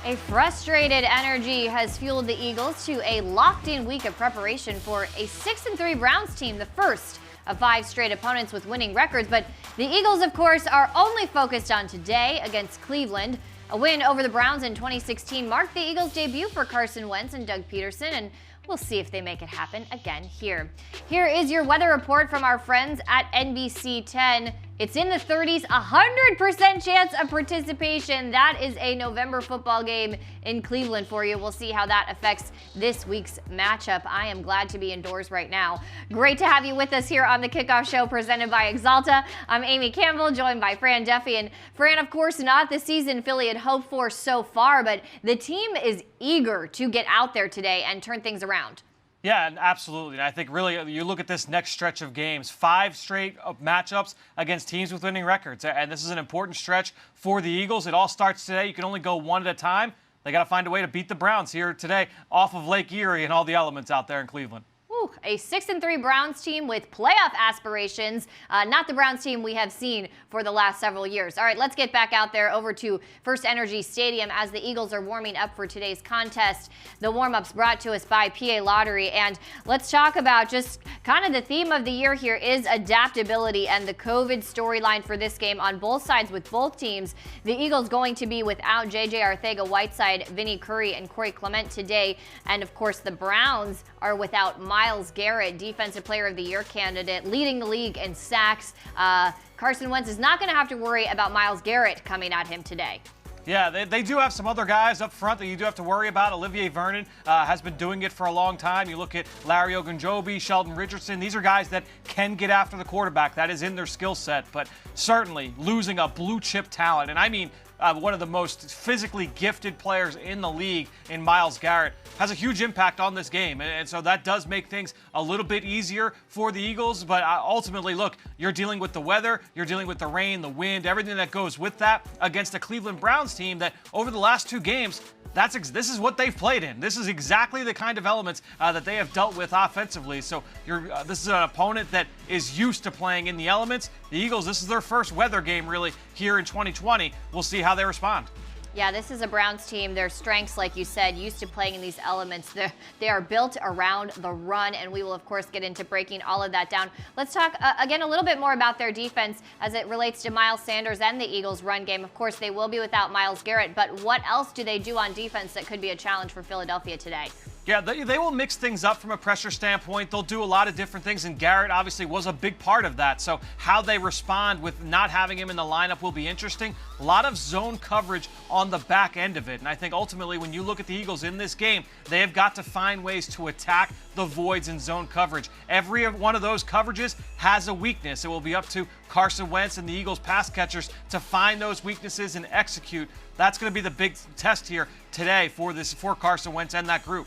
A frustrated energy has fueled the Eagles to a locked-in week of preparation for a 6-3 Browns team, the first of 5 straight opponents with winning records. But the Eagles, of course, are only focused on today against Cleveland. A win over the Browns in 2016 marked the Eagles' debut for Carson Wentz and Doug Peterson, and we'll see if they make it happen again here. Here is your weather report from our friends at NBC 10. It's in the 30s, 100% chance of participation. That is a November football game in Cleveland for you. We'll see how that affects this week's matchup. I am glad to be indoors right now. Great to have you with us here on the Kickoff Show presented by Axalta. I'm Amy Campbell, joined by Fran Duffy. And Fran, of course, not the season Philly had hoped for so far, but the team is eager to get out there today and turn things around. Yeah, absolutely. And I think really you look at this next stretch of games, 5 straight matchups against teams with winning records. And this is an important stretch for the Eagles. It all starts today. You can only go one at a time. They got to find a way to beat the Browns here today off of Lake Erie and all the elements out there in Cleveland. A 6-3 Browns team with playoff aspirations, not the Browns team we have seen for the last several years. All right, let's get back out there over to First Energy Stadium as the Eagles are warming up for today's contest. The warm-ups brought to us by PA Lottery, and let's talk about just kind of the theme of the year here is adaptability and the COVID storyline for this game on both sides with both teams. The Eagles going to be without J.J. Arcega-Whiteside, Vinny Curry, and Corey Clement today, and of course the Browns are without Myles Garrett, Defensive Player of the Year candidate, leading the league in sacks. Carson Wentz is not going to have to worry about Myles Garrett coming at him today. Yeah, they do have some other guys up front that you do have to worry about. Olivier Vernon has been doing it for a long time. You look at Larry Ogunjobi, Sheldon Richardson. These are guys that can get after the quarterback. That is in their skill set. But certainly losing a blue-chip talent, and I mean one of the most physically gifted players in the league in Myles Garrett, has a huge impact on this game. And so that does make things a little bit easier for the Eagles. But ultimately, look, you're dealing with the weather, you're dealing with the rain, the wind, everything that goes with that against a Cleveland Browns team that over the last 2 games, this is what they've played in. This is exactly the kind of elements that they have dealt with offensively. So this is an opponent that is used to playing in the elements. The Eagles, this is their first weather game really here in 2020. We'll see how they respond. Yeah, this is a Browns team. Their strengths, like you said, used to playing in these elements. They are built around the run, and we will, of course, get into breaking all of that down. Let's talk, again, a little bit more about their defense as it relates to Miles Sanders and the Eagles' run game. Of course, they will be without Myles Garrett, but what else do they do on defense that could be a challenge for Philadelphia today? Yeah, they will mix things up from a pressure standpoint. They'll do a lot of different things, and Garrett obviously was a big part of that. So how they respond with not having him in the lineup will be interesting. A lot of zone coverage on the back end of it. And I think ultimately when you look at the Eagles in this game, they have got to find ways to attack the voids in zone coverage. Every one of those coverages has a weakness. It will be up to Carson Wentz and the Eagles pass catchers to find those weaknesses and execute. That's going to be the big test here today for Carson Wentz and that group.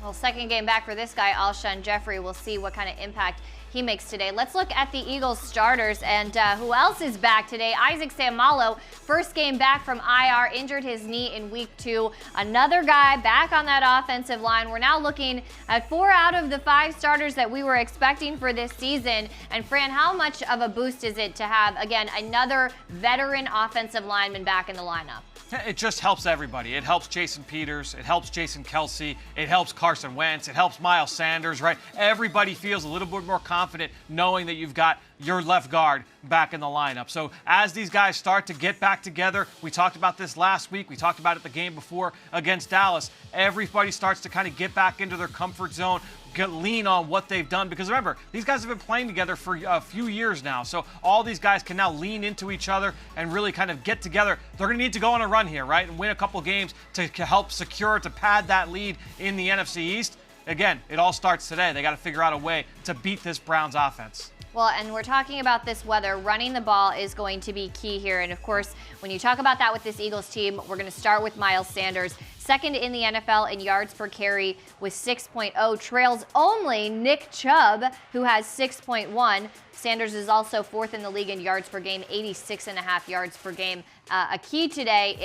Well, second game back for this guy, Alshon Jeffrey. We'll see what kind of impact he makes today. Let's look at the Eagles starters and who else is back today. Isaac Seumalo, first game back from IR, injured his knee in week 2. Another guy back on that offensive line. We're now looking at 4 out of the 5 starters that we were expecting for this season. And Fran, how much of a boost is it to have, again, another veteran offensive lineman back in the lineup? It just helps everybody. It helps Jason Peters. It helps Jason Kelsey. It helps Carson Wentz. It helps Miles Sanders, right? Everybody feels a little bit more confident knowing that you've got your left guard back in the lineup. So as these guys start to get back together, we talked about this last week. We talked about it the game before against Dallas. Everybody starts to kind of get back into their comfort zone, lean on what they've done, because remember, these guys have been playing together for a few years now, so all these guys can now lean into each other and really kind of get together. They're going to need to go on a run here, right, and win a couple games to help secure, to pad that lead in the NFC East. Again, it all starts today. They got to figure out a way to beat this Browns offense. Well, and we're talking about this weather. Running the ball is going to be key here. And, of course, when you talk about that with this Eagles team, we're going to start with Miles Sanders. Second in the NFL in yards per carry with 6.0. Trails only Nick Chubb, who has 6.1. Sanders is also 4th in the league in yards per game, 86.5 yards per game. A key today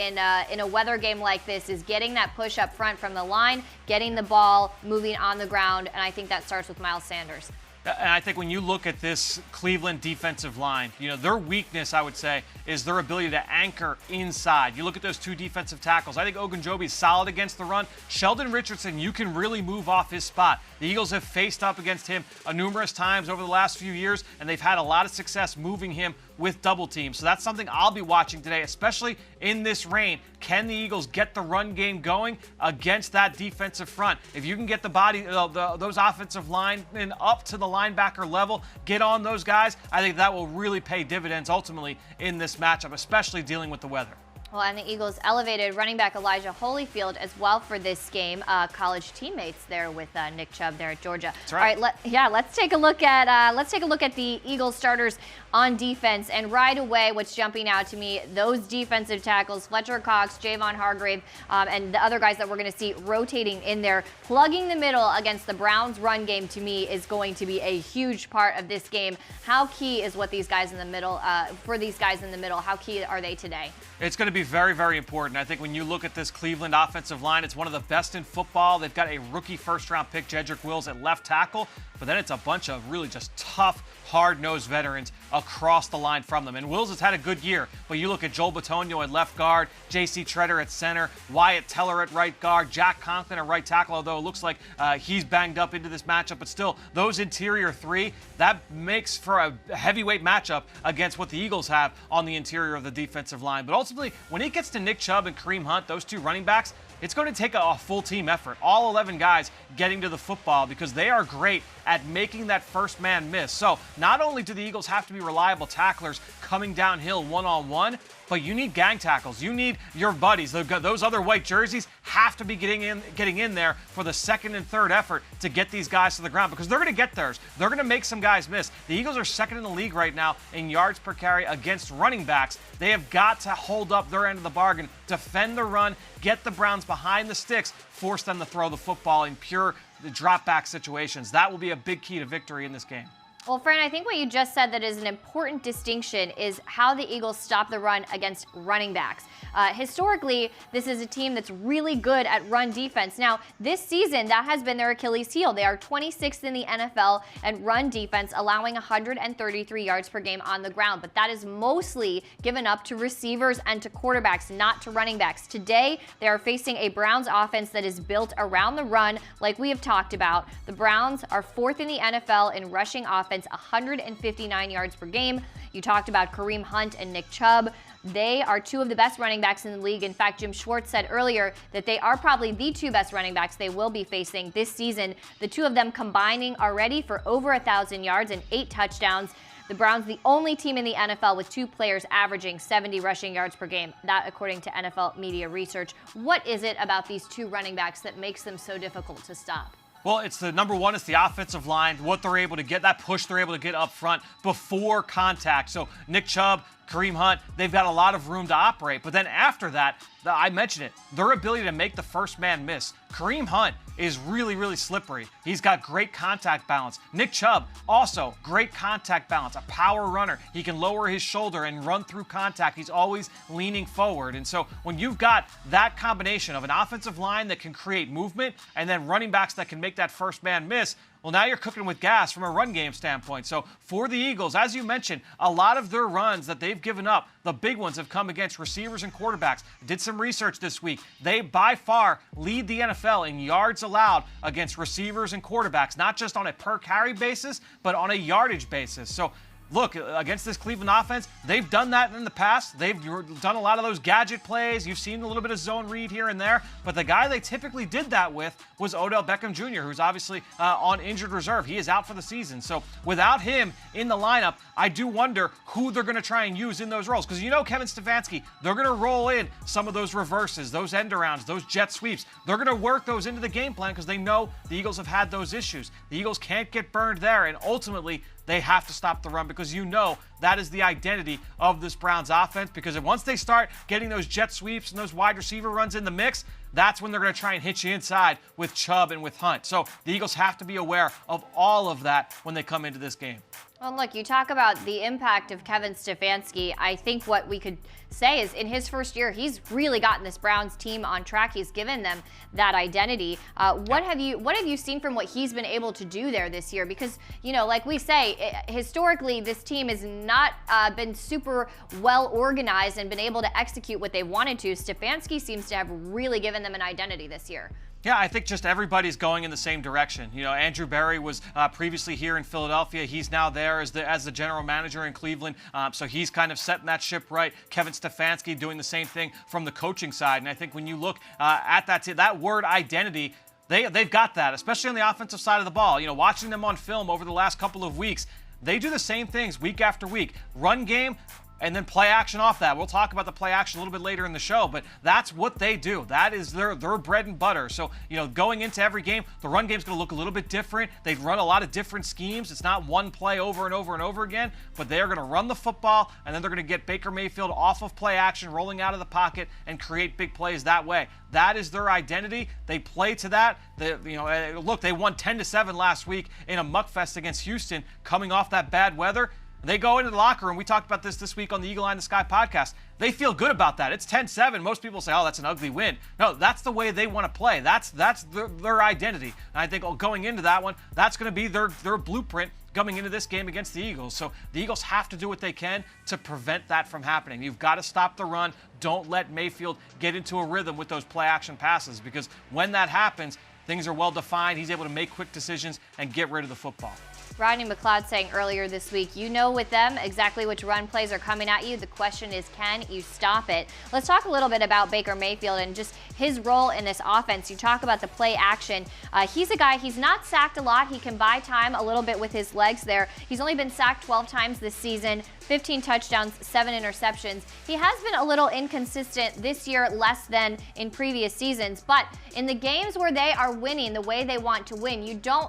in a weather game like this is getting that push up front from the line, getting the ball moving on the ground, and I think that starts with Miles Sanders. And I think when you look at this Cleveland defensive line, their weakness, I would say, is their ability to anchor inside. You look at those two defensive tackles. I think Ogunjobi is solid against the run. Sheldon Richardson, you can really move off his spot. The Eagles have faced up against him numerous times over the last few years, and they've had a lot of success moving him with double teams. So that's something I'll be watching today, especially in this rain. Can the Eagles get the run game going against that defensive front? If you can get those offensive linemen up to the linebacker level, get on those guys, I think that will really pay dividends ultimately in this matchup, especially dealing with the weather. Well, and the Eagles elevated running back Elijah Holyfield as well for this game. College teammates there with Nick Chubb there at Georgia. That's right. All right, let's take a look at the Eagles starters on defense. And right away, what's jumping out to me, those defensive tackles, Fletcher Cox, Javon Hargrave, and the other guys that we're going to see rotating in there, plugging the middle against the Browns' run game, to me is going to be a huge part of this game. How key is what these guys in the middle for these guys in the middle? How key are they today? It's going to be very, very important. I think when you look at this Cleveland offensive line, it's one of the best in football. They've got a rookie first-round pick, Jedrick Wills, at left tackle, but then it's a bunch of really just tough, hard-nosed veterans across the line from them. And Wills has had a good year, but you look at Joel Bitonio at left guard, J.C. Treader at center, Wyatt Teller at right guard, Jack Conklin at right tackle, although it looks like he's banged up into this matchup. But still, those interior three, that makes for a heavyweight matchup against what the Eagles have on the interior of the defensive line. But ultimately, when it gets to Nick Chubb and Kareem Hunt, those two running backs, it's going to take a full team effort. All 11 guys getting to the football because they are great at making that first man miss. So not only do the Eagles have to be reliable tacklers coming downhill one-on-one, but you need gang tackles. You need your buddies. Those other white jerseys have to be getting in there for the second and third effort to get these guys to the ground because they're going to get theirs. They're going to make some guys miss. The Eagles are second in the league right now in yards per carry against running backs. They have got to hold up their end of the bargain, defend the run, get the Browns behind the sticks, force them to throw the football in pure drop-back situations. That will be a big key to victory in this game. Well, Fran, I think what you just said that is an important distinction is how the Eagles stop the run against running backs. Historically, this is a team that's really good at run defense. Now, this season, that has been their Achilles heel. They are 26th in the NFL at run defense, allowing 133 yards per game on the ground. But that is mostly given up to receivers and to quarterbacks, not to running backs. Today, they are facing a Browns offense that is built around the run, like we have talked about. The Browns are 4th in the NFL in rushing offense, 159 yards per game. You talked about Kareem Hunt and Nick Chubb. They are two of the best running backs in the league. In fact, Jim Schwartz said earlier that they are probably the two best running backs they will be facing this season. The two of them combining already for over 1,000 yards and 8 touchdowns. The Browns, the only team in the NFL with two players averaging 70 rushing yards per game. That, according to NFL media research. What is it about these two running backs that makes them so difficult to stop? Well, it's the number one, it's the offensive line, what they're able to get, that push they're able to get up front before contact. So Nick Chubb, Kareem Hunt, they've got a lot of room to operate. But then after that, I mentioned it, their ability to make the first man miss. Kareem Hunt is really, really slippery. He's got great contact balance. Nick Chubb, also great contact balance, a power runner. He can lower his shoulder and run through contact. He's always leaning forward. And so when you've got that combination of an offensive line that can create movement and then running backs that can make that first man miss, well, now you're cooking with gas from a run game standpoint. So for the Eagles, as you mentioned, a lot of their runs that they've given up, the big ones have come against receivers and quarterbacks. Did some research this week. They, by far, lead the NFL in yards allowed against receivers and quarterbacks, not just on a per-carry basis, but on a yardage basis. So look, against this Cleveland offense, they've done that in the past. They've done a lot of those gadget plays. You've seen a little bit of zone read here and there. But the guy they typically did that with was Odell Beckham Jr., who's obviously on injured reserve. He is out for the season. So without him in the lineup, I do wonder who they're going to try and use in those roles. Because you know Kevin Stefanski, they're going to roll in some of those reverses, those end arounds, those jet sweeps. They're going to work those into the game plan because they know the Eagles have had those issues. The Eagles can't get burned there. And ultimately, they have to stop the run because you know that is the identity of this Browns offense, because once they start getting those jet sweeps and those wide receiver runs in the mix, that's when they're going to try and hit you inside with Chubb and with Hunt. So the Eagles have to be aware of all of that when they come into this game. Well, look, you talk about the impact of Kevin Stefanski. I think what we could say is in his first year, he's really gotten this Browns team on track. He's given them that identity. What have you seen from what he's been able to do there this year? Because, you know, like we say, historically, this team has not been super well organized and been able to execute what they wanted to. Stefanski seems to have really given them an identity this year. Yeah, I think just everybody's going in the same direction. You know, Andrew Berry was previously here in Philadelphia. He's now there as the general manager in Cleveland. So he's kind of setting that ship right. Kevin Stefanski doing the same thing from the coaching side. And I think when you look at that word identity, they've got that, especially on the offensive side of the ball. You know, watching them on film over the last couple of weeks, they do the same things week after week. Run game, and then play action off that. We'll talk about the play action a little bit later in the show, but that's what they do. That is their bread and butter. So, you know, going into every game, the run game's going to look a little bit different. They run a lot of different schemes. It's not one play over and over and over again, but they are going to run the football, and then they're going to get Baker Mayfield off of play action, rolling out of the pocket, and create big plays that way. That is their identity. They play to that. Look, they won 10-7 last week in a muckfest against Houston, coming off that bad weather. They go into the locker room. We talked about this week on the Eagle Eye in the Sky podcast. They feel good about that. It's 10-7. Most people say, oh, that's an ugly win. No, that's the way they want to play. That's their identity. And I think going into that one, that's going to be their blueprint coming into this game against the Eagles. So the Eagles have to do what they can to prevent that from happening. You've got to stop the run. Don't let Mayfield get into a rhythm with those play-action passes, because when that happens, things are well-defined. He's able to make quick decisions and get rid of the football. Rodney McLeod saying earlier this week, you know with them exactly which run plays are coming at you. The question is, can you stop it? Let's talk a little bit about Baker Mayfield and just his role in this offense. You talk about the play action. He's a guy, he's not sacked a lot. He can buy time a little bit with his legs there. He's only been sacked 12 times this season, 15 touchdowns, 7 interceptions. He has been a little inconsistent this year, less than in previous seasons. But in the games where they are winning the way they want to win,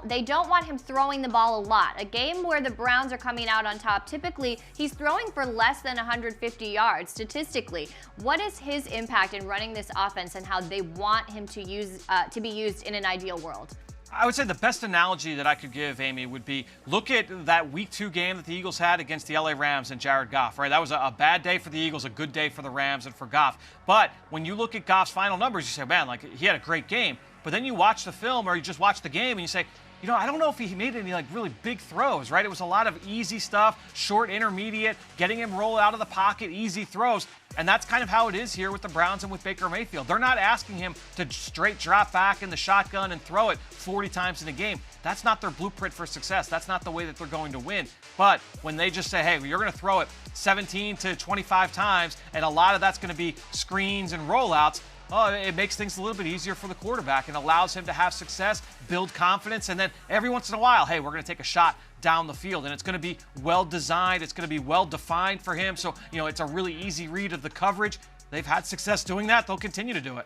they don't want him throwing the ball a lot. A game where the Browns are coming out on top, typically he's throwing for less than 150 yards statistically. What is his impact in running this offense and how they want him to be used in an ideal world? I would say the best analogy that I could give, Amy, would be look at that Week 2 game that the Eagles had against the LA Rams and Jared Goff, right? That was a bad day for the Eagles, a good day for the Rams and for Goff. But when you look at Goff's final numbers, you say, man, like, he had a great game. But then you watch the film or you just watch the game and you say, you know, I don't know if he made any really big throws, right? It was a lot of easy stuff, short, intermediate, getting him roll out of the pocket, easy throws. And that's kind of how it is here with the Browns and with Baker Mayfield. They're not asking him to straight drop back in the shotgun and throw it 40 times in a game. That's not their blueprint for success. That's not the way that they're going to win. But when they just say, hey, you're going to throw it 17 to 25 times, and a lot of that's going to be screens and rollouts, it makes things a little bit easier for the quarterback and allows him to have success, build confidence, and then every once in a while, hey, we're going to take a shot down the field, and it's going to be well designed, it's going to be well defined for him. So, you know, it's a really easy read of the coverage. They've had success doing that. They'll continue to do it.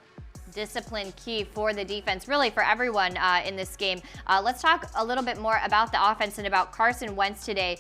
Discipline key for the defense, really for everyone in this game. Let's talk a little bit more about the offense and about Carson Wentz today.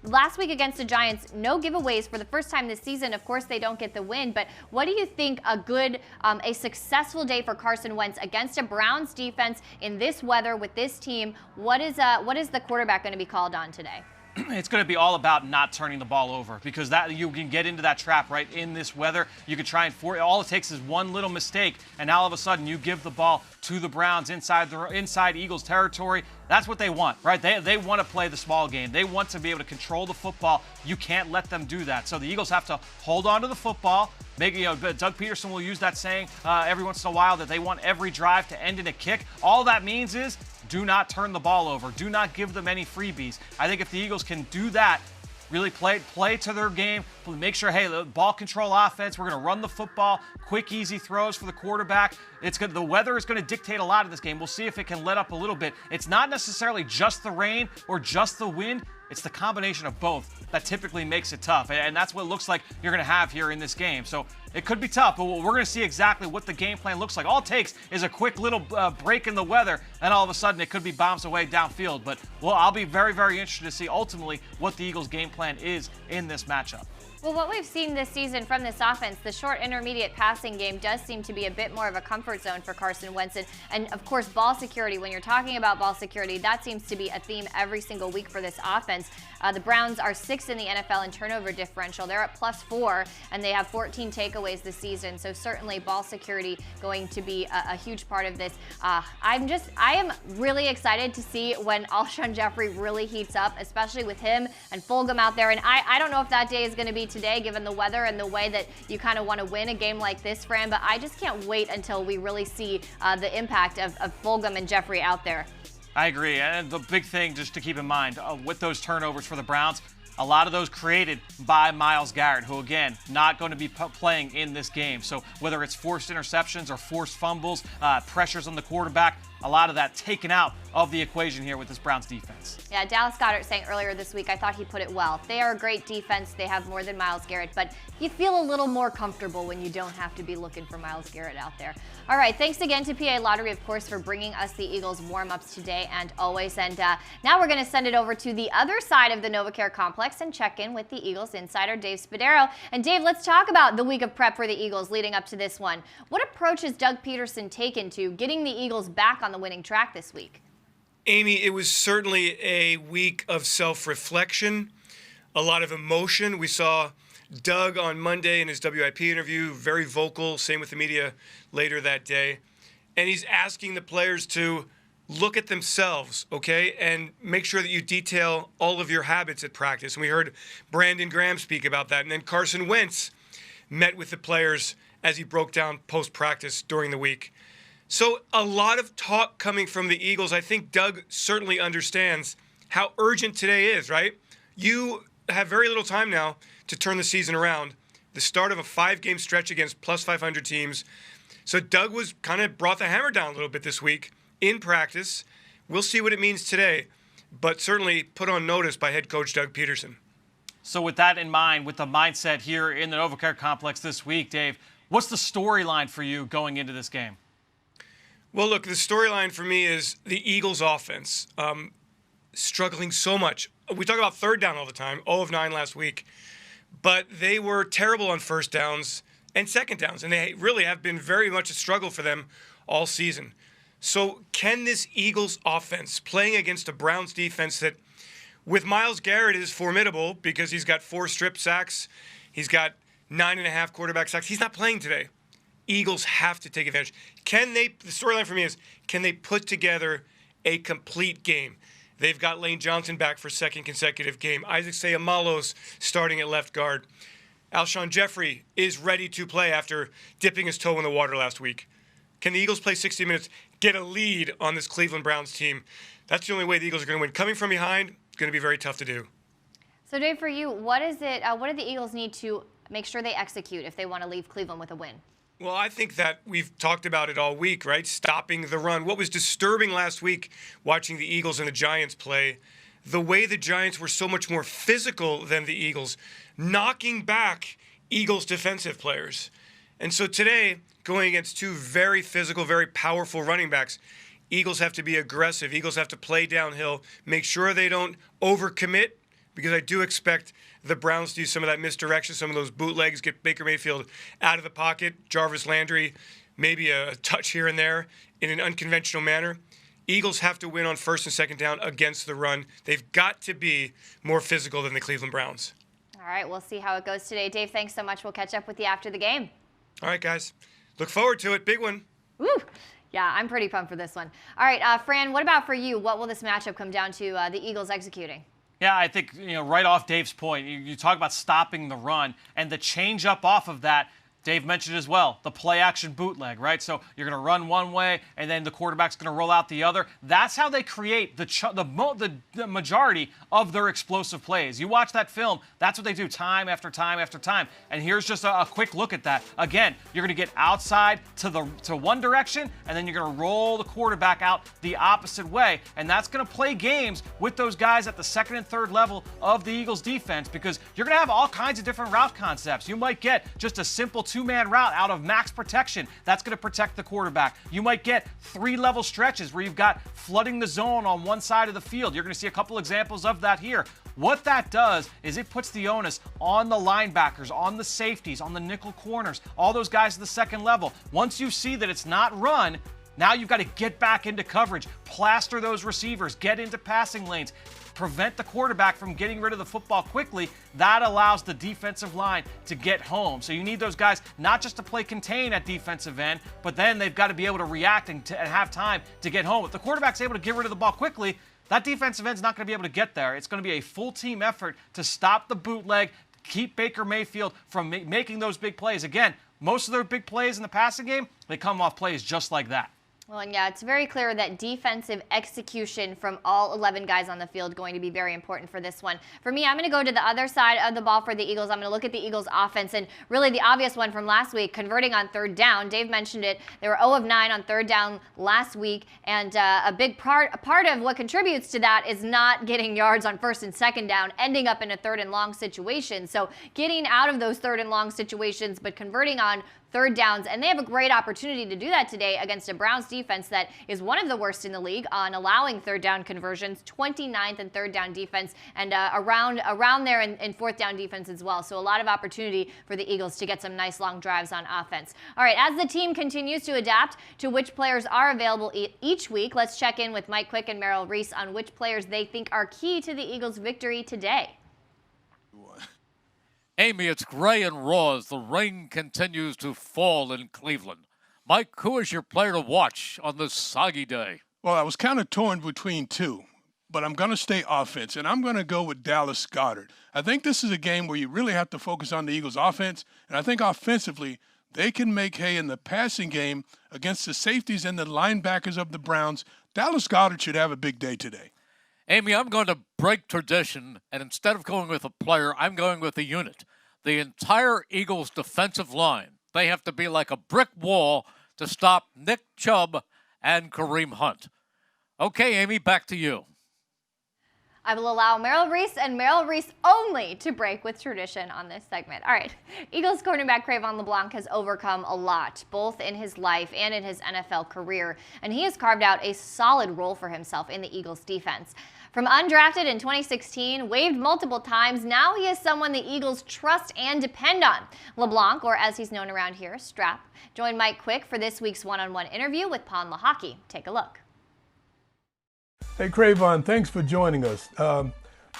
Last week against the Giants, no giveaways for the first time this season. Of course, they don't get the win, but what do you think a successful day for Carson Wentz against a Browns defense in this weather with this team? What is the quarterback going to be called on today? It's going to be all about not turning the ball over, because that you can get into that trap right in this weather. You could try and all it takes is one little mistake, and now all of a sudden you give the ball to the Browns inside Eagles territory. That's what they want, right? They want to play the small game. They want to be able to control the football. You can't let them do that. So the Eagles have to hold on to the football. Doug Peterson will use that saying every once in a while that they want every drive to end in a kick. All that means is do not turn the ball over. Do not give them any freebies. I think if the Eagles can do that, really play to their game, make sure, hey, the ball control offense, we're going to run the football, quick, easy throws for the quarterback. The weather is going to dictate a lot of this game. We'll see if it can let up a little bit. It's not necessarily just the rain or just the wind. It's the combination of both that typically makes it tough, and that's what it looks like you're going to have here in this game. So it could be tough, but we're going to see exactly what the game plan looks like. All it takes is a quick little break in the weather, and all of a sudden it could be bombs away downfield. But I'll be very, very interested to see ultimately what the Eagles' game plan is in this matchup. Well, what we've seen this season from this offense, the short intermediate passing game does seem to be a bit more of a comfort zone for Carson Wentz. And of course, ball security. When you're talking about ball security, that seems to be a theme every single week for this offense. The Browns are 6th in the NFL in turnover differential. They're at +4, and they have 14 takeaways this season. So certainly ball security going to be a huge part of this. I am really excited to see when Alshon Jeffrey really heats up, especially with him and Fulgham out there. And I don't know if that day is going to be today, given the weather and the way that you kind of want to win a game like this, Fran, but I just can't wait until we really see the impact of Fulgham and Jeffrey out there. I agree, and the big thing just to keep in mind with those turnovers for the Browns, a lot of those created by Myles Garrett, who, again, not going to be playing in this game. So whether it's forced interceptions or forced fumbles, pressures on the quarterback, a lot of that taken out of the equation here with this Browns defense. Yeah, Dallas Goedert saying earlier this week, I thought he put it well. They are a great defense. They have more than Myles Garrett, but you feel a little more comfortable when you don't have to be looking for Myles Garrett out there. All right, thanks again to PA Lottery, of course, for bringing us the Eagles warm-ups today and always. And now we're going to send it over to the other side of the NovaCare complex and check in with the Eagles insider, Dave Spadaro. And Dave, let's talk about the week of prep for the Eagles leading up to this one. What approach has Doug Peterson taken to getting the Eagles back on the winning track this week? Amy, it was certainly a week of self-reflection, a lot of emotion. We saw Doug on Monday in his WIP interview, very vocal, same with the media later that day. And he's asking the players to look at themselves, okay, and make sure that you detail all of your habits at practice. And we heard Brandon Graham speak about that. And then Carson Wentz met with the players as he broke down post-practice during the week. So a lot of talk coming from the Eagles. I think Doug certainly understands how urgent today is, right? You have very little time now to turn the season around. The start of a 5-game stretch against +500 teams. So Doug was kind of brought the hammer down a little bit this week in practice. We'll see what it means today, but certainly put on notice by head coach Doug Peterson. So with that in mind, with the mindset here in the NovaCare complex this week, Dave, what's the storyline for you going into this game? Well, look, the storyline for me is the Eagles' offense struggling so much. We talk about third down all the time, 0 of 9 last week, but they were terrible on first downs and second downs, and they really have been very much a struggle for them all season. So can this Eagles' offense, playing against a Browns defense that, with Myles Garrett, is formidable because he's got 4 strip sacks, he's got 9.5 quarterback sacks. He's not playing today. Eagles have to take advantage. The storyline for me is, can they put together a complete game? They've got Lane Johnson back for second consecutive game. Isaac Seumalo's starting at left guard. Alshon Jeffrey is ready to play after dipping his toe in the water last week. Can the Eagles play 60 minutes, get a lead on this Cleveland Browns team? That's the only way the Eagles are going to win. Coming from behind, going to be very tough to do. So, Dave, for you, what do the Eagles need to make sure they execute if they want to leave Cleveland with a win? Well, I think that we've talked about it all week, right? Stopping the run. What was disturbing last week watching the Eagles and the Giants play, the way the Giants were so much more physical than the Eagles, knocking back Eagles defensive players. And so today, going against 2 very physical, very powerful running backs, Eagles have to be aggressive. Eagles have to play downhill, make sure they don't overcommit, because I do expect the Browns to do some of that misdirection, some of those bootlegs, get Baker Mayfield out of the pocket, Jarvis Landry, maybe a touch here and there in an unconventional manner. Eagles have to win on first and second down against the run. They've got to be more physical than the Cleveland Browns. All right, we'll see how it goes today. Dave, thanks so much. We'll catch up with you after the game. All right, guys. Look forward to it. Big one. Woo! Yeah, I'm pretty pumped for this one. All right, Fran, what about for you? What will this matchup come down to the Eagles executing? Yeah, I think, right off Dave's point, you talk about stopping the run and the change up off of that. Dave mentioned as well, the play-action bootleg, right? So you're going to run one way, and then the quarterback's going to roll out the other. That's how they create the majority of their explosive plays. You watch that film, that's what they do time after time after time. And here's just a quick look at that. Again, you're going to get outside to one direction, and then you're going to roll the quarterback out the opposite way. And that's going to play games with those guys at the second and third level of the Eagles defense, because you're going to have all kinds of different route concepts. You might get just a simple two-man route out of max protection. That's going to protect the quarterback. You might get 3-level stretches where you've got flooding the zone on one side of the field. You're going to see a couple examples of that here. What that does is it puts the onus on the linebackers, on the safeties, on the nickel corners, all those guys at the second level. Once you see that it's not run, now you've got to get back into coverage, plaster those receivers, get into passing lanes, prevent the quarterback from getting rid of the football quickly. That allows the defensive line to get home. So you need those guys not just to play contain at defensive end, but then they've got to be able to react and have time to get home. If the quarterback's able to get rid of the ball quickly, that defensive end's not going to be able to get there. It's going to be a full team effort to stop the bootleg, keep Baker Mayfield from making those big plays. Again, most of their big plays in the passing game, they come off plays just like that. Well, and yeah, it's very clear that defensive execution from all 11 guys on the field going to be very important for this one. For me, I'm going to go to the other side of the ball for the Eagles. I'm going to look at the Eagles offense, and really the obvious one from last week, converting on third down. Dave mentioned it. They were 0 of 9 on third down last week, and a big part of what contributes to that is not getting yards on first and second down, ending up in a third and long situation. So getting out of those third and long situations, but converting on third downs, and they have a great opportunity to do that today against a Browns defense that is one of the worst in the league on allowing third down conversions, 29th in third down defense, and around there in fourth down defense as well. So a lot of opportunity for the Eagles to get some nice long drives on offense. All right, as the team continues to adapt to which players are available each week, let's check in with Mike Quick and Merrill Reese on which players they think are key to the Eagles' victory today. Amy, it's gray and raw as the rain continues to fall in Cleveland. Mike, who is your player to watch on this soggy day? Well, I was kind of torn between two, but I'm going to stay offense, and I'm going to go with Dallas Goedert. I think this is a game where you really have to focus on the Eagles' offense, and I think offensively they can make hay in the passing game against the safeties and the linebackers of the Browns. Dallas Goedert should have a big day today. Amy, I'm going to break tradition, and instead of going with a player, I'm going with a unit. The entire Eagles' defensive line. They have to be like a brick wall to stop Nick Chubb and Kareem Hunt. Okay, Amy, back to you. I will allow Merrill Reese and Merrill Reese only to break with tradition on this segment. All right, Eagles cornerback Kravon LeBlanc has overcome a lot, both in his life and in his NFL career, and he has carved out a solid role for himself in the Eagles defense. From undrafted in 2016, waived multiple times, now he is someone the Eagles trust and depend on. LeBlanc, or as he's known around here, Strap, joined Mike Quick for this week's one-on-one interview with Pon Lahaki. Take a look. Hey, Kravon, thanks for joining us.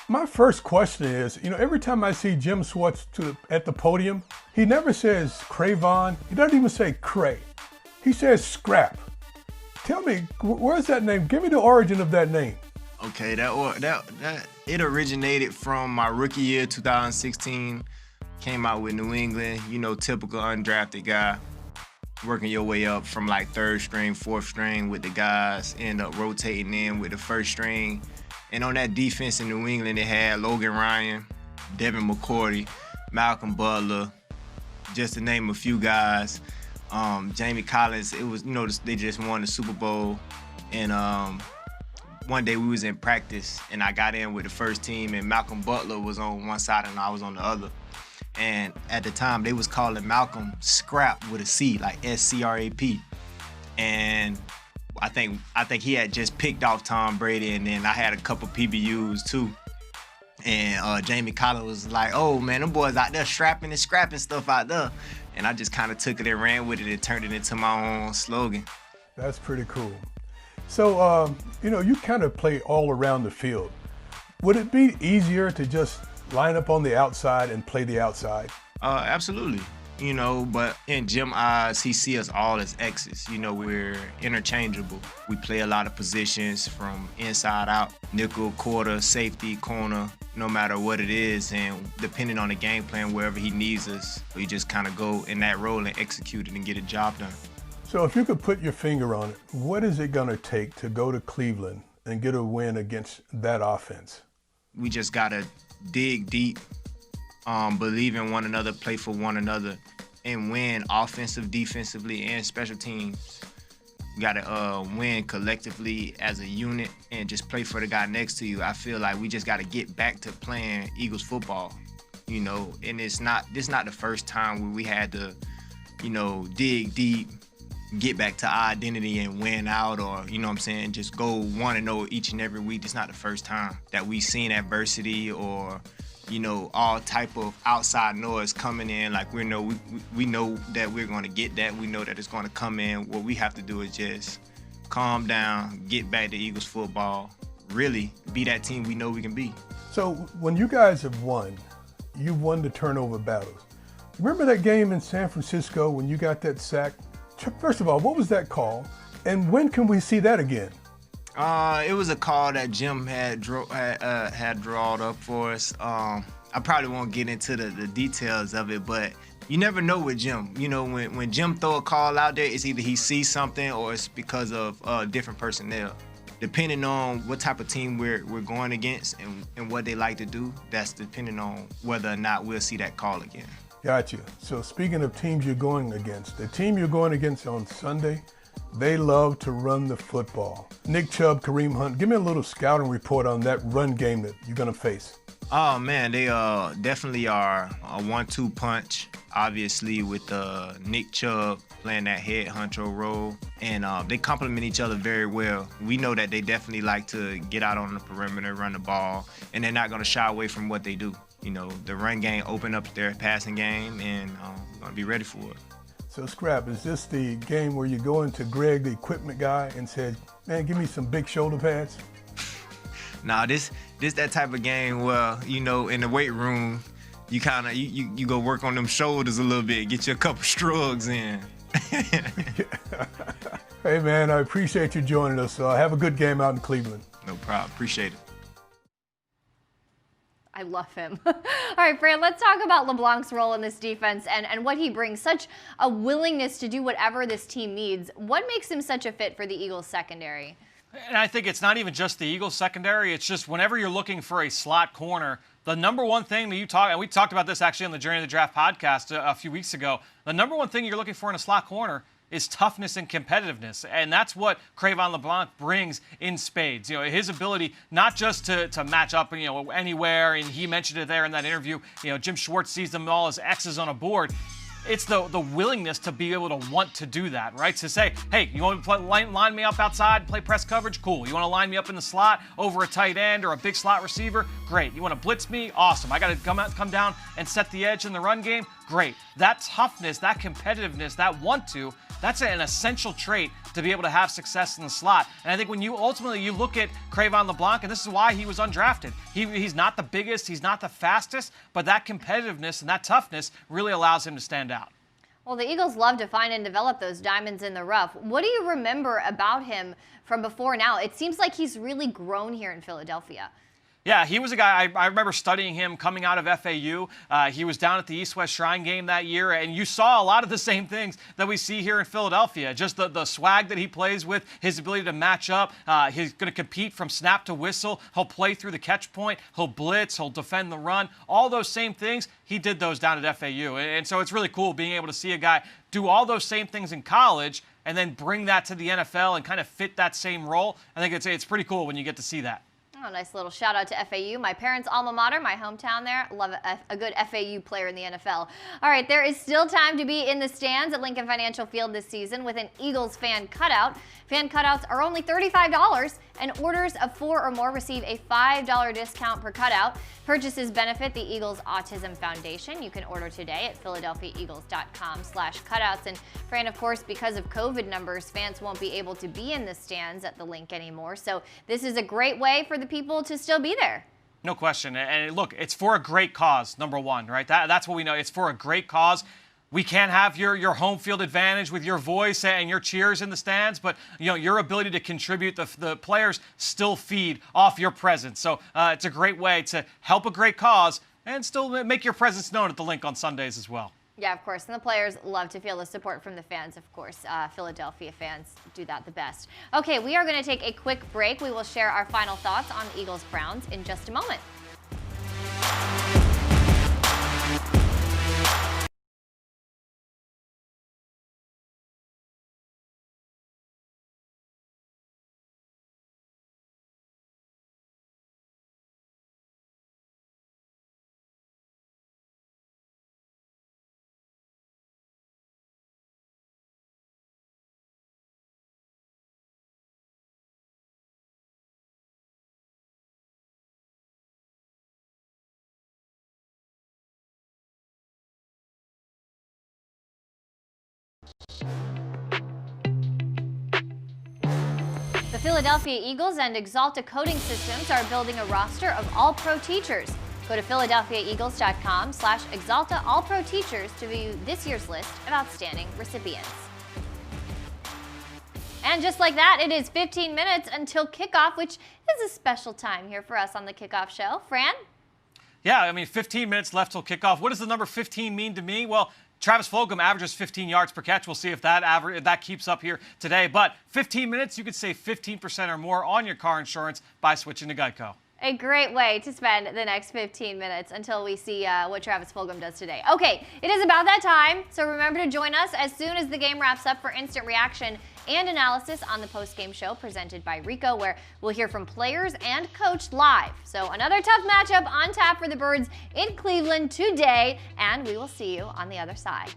My first question is, every time I see Jim Schwartz at the podium, he never says Kravon. He doesn't even say Cray. He says Scrap. Tell me, where's that name? Give me the origin of that name. Okay, it originated from my rookie year, 2016. Came out with New England, typical undrafted guy. Working your way up from like third string, fourth string with the guys, end up rotating in with the first string. And on that defense in New England, they had Logan Ryan, Devin McCourty, Malcolm Butler, just to name a few guys. Jamie Collins, it was, they just won the Super Bowl. And one day we was in practice and I got in with the first team and Malcolm Butler was on one side and I was on the other. And at the time, they was calling Malcolm Scrap with a C, like S-C-R-A-P. And I think he had just picked off Tom Brady, and then I had a couple PBUs too. And Jamie Collins was like, "Oh man, them boys out there strapping and scrapping stuff out there." And I just kind of took it and ran with it and turned it into my own slogan. That's pretty cool. So, you kind of play all around the field. Would it be easier to just line up on the outside and play the outside? Absolutely. But in Jim's eyes, he sees us all as X's. We're interchangeable. We play a lot of positions from inside out, nickel, quarter, safety, corner, no matter what it is. And depending on the game plan, wherever he needs us, we just kind of go in that role and execute it and get a job done. So if you could put your finger on it, what is it going to take to go to Cleveland and get a win against that offense? We just got to dig deep, believe in one another, play for one another, and win offensive, defensively, and special teams. You got to win collectively as a unit and just play for the guy next to you. I feel like we just got to get back to playing Eagles football, and this not the first time where we had to dig deep, get back to our identity and win out, or, just go 1-0 each and every week. It's not the first time that we've seen adversity or, all type of outside noise coming in. Like, we know that we're going to get that. We know that it's going to come in. What we have to do is just calm down, get back to Eagles football, really be that team we know we can be. So when you guys have won, you've won the turnover battles. Remember that game in San Francisco when you got that sack? First of all, what was that call? And when can we see that again? It was a call that Jim had drawn up for us. I probably won't get into the details of it, but you never know with Jim. When Jim throw a call out there, it's either he sees something or it's because of different personnel. Depending on what type of team we're going against and what they like to do, that's depending on whether or not we'll see that call again. Gotcha. So speaking of teams you're going against, the team you're going against on Sunday, they love to run the football. Nick Chubb, Kareem Hunt, give me a little scouting report on that run game that you're going to face. Oh, man, they definitely are a 1-2 punch, obviously, with Nick Chubb playing that head honcho role. And they complement each other very well. We know that they definitely like to get out on the perimeter, run the ball, and they're not going to shy away from what they do. The run game open up their passing game, and we're going to be ready for it. So, Scrap, is this the game where you go into Greg, the equipment guy, and said, man, give me some big shoulder pads? Nah, this that type of game where, in the weight room, you kind of, you go work on them shoulders a little bit, get you a couple shrugs in. Hey, man, I appreciate you joining us. Have a good game out in Cleveland. No problem. Appreciate it. I love him. All right, Fran, let's talk about LeBlanc's role in this defense and what he brings. Such a willingness to do whatever this team needs. What makes him such a fit for the Eagles secondary? And I think it's not even just the Eagles secondary. It's just whenever you're looking for a slot corner, the number one thing that and we talked about this actually on the Journey of the Draft podcast a few weeks ago, the number one thing you're looking for in a slot corner is toughness and competitiveness. And that's what Kravon LeBlanc brings in spades. His ability not just to match up, anywhere, and he mentioned it there in that interview, Jim Schwartz sees them all as X's on a board. It's the willingness to be able to want to do that, right? To say, hey, you want to line me up outside, play press coverage? Cool. You want to line me up in the slot over a tight end or a big slot receiver? Great. You want to blitz me? Awesome. I got to come down and set the edge in the run game? Great. That toughness, that competitiveness, that that's an essential trait to be able to have success in the slot. And I think when you ultimately look at Kravon LeBlanc, and this is why he was undrafted, he's not the biggest, he's not the fastest, but that competitiveness and that toughness really allows him to stand out. Well, the Eagles love to find and develop those diamonds in the rough. What do you remember about him from before now? It seems like he's really grown here in Philadelphia. Yeah, he was a guy, I remember studying him coming out of FAU. He was down at the East-West Shrine game that year, and you saw a lot of the same things that we see here in Philadelphia. Just the swag that he plays with, his ability to match up. He's going to compete from snap to whistle. He'll play through the catch point. He'll blitz. He'll defend the run. All those same things, he did those down at FAU. And so it's really cool being able to see a guy do all those same things in college and then bring that to the NFL and kind of fit that same role. I think it's pretty cool when you get to see that. Oh, nice little shout out to FAU, my parents' alma mater, my hometown there. Love a good FAU player in the NFL. All right, there is still time to be in the stands at Lincoln Financial Field this season with an Eagles fan cutout. Fan cutouts are only $35, and orders of 4 or more receive a $5 discount per cutout. Purchases benefit the Eagles Autism Foundation. You can order today at philadelphiaeagles.com/cutouts. And Fran, of course, because of COVID numbers, fans won't be able to be in the stands at the Link anymore. So this is a great way for the people to still be there. No question. And look, it's for a great cause, number one, right? That's what we know. It's for a great cause. We can't have your home field advantage with your voice and your cheers in the stands, but your ability to contribute, the players still feed off your presence. So it's a great way to help a great cause and still make your presence known at the Link on Sundays as well. Yeah, of course. And the players love to feel the support from the fans, of course. Philadelphia fans do that the best. Okay, we are going to take a quick break. We will share our final thoughts on Eagles-Browns in just a moment. The Philadelphia Eagles and Axalta Coating Systems are building a roster of all-pro teachers. Go to philadelphiaeagles.com/Axalta All-Pro Teachers to view this year's list of outstanding recipients. And just like that, it is 15 minutes until kickoff, which is a special time here for us on the Kickoff Show. Fran? Yeah, I mean, 15 minutes left till kickoff. What does the number 15 mean to me? Well, Travis Fulgham averages 15 yards per catch. We'll see if that keeps up here today. But 15 minutes, you could save 15% or more on your car insurance by switching to Geico. A great way to spend the next 15 minutes until we see what Travis Fulgham does today. Okay, it is about that time, so remember to join us as soon as the game wraps up for instant reaction and analysis on the post-game show presented by Rico, where we'll hear from players and coach live. So another tough matchup on tap for the Birds in Cleveland today, and we will see you on the other side.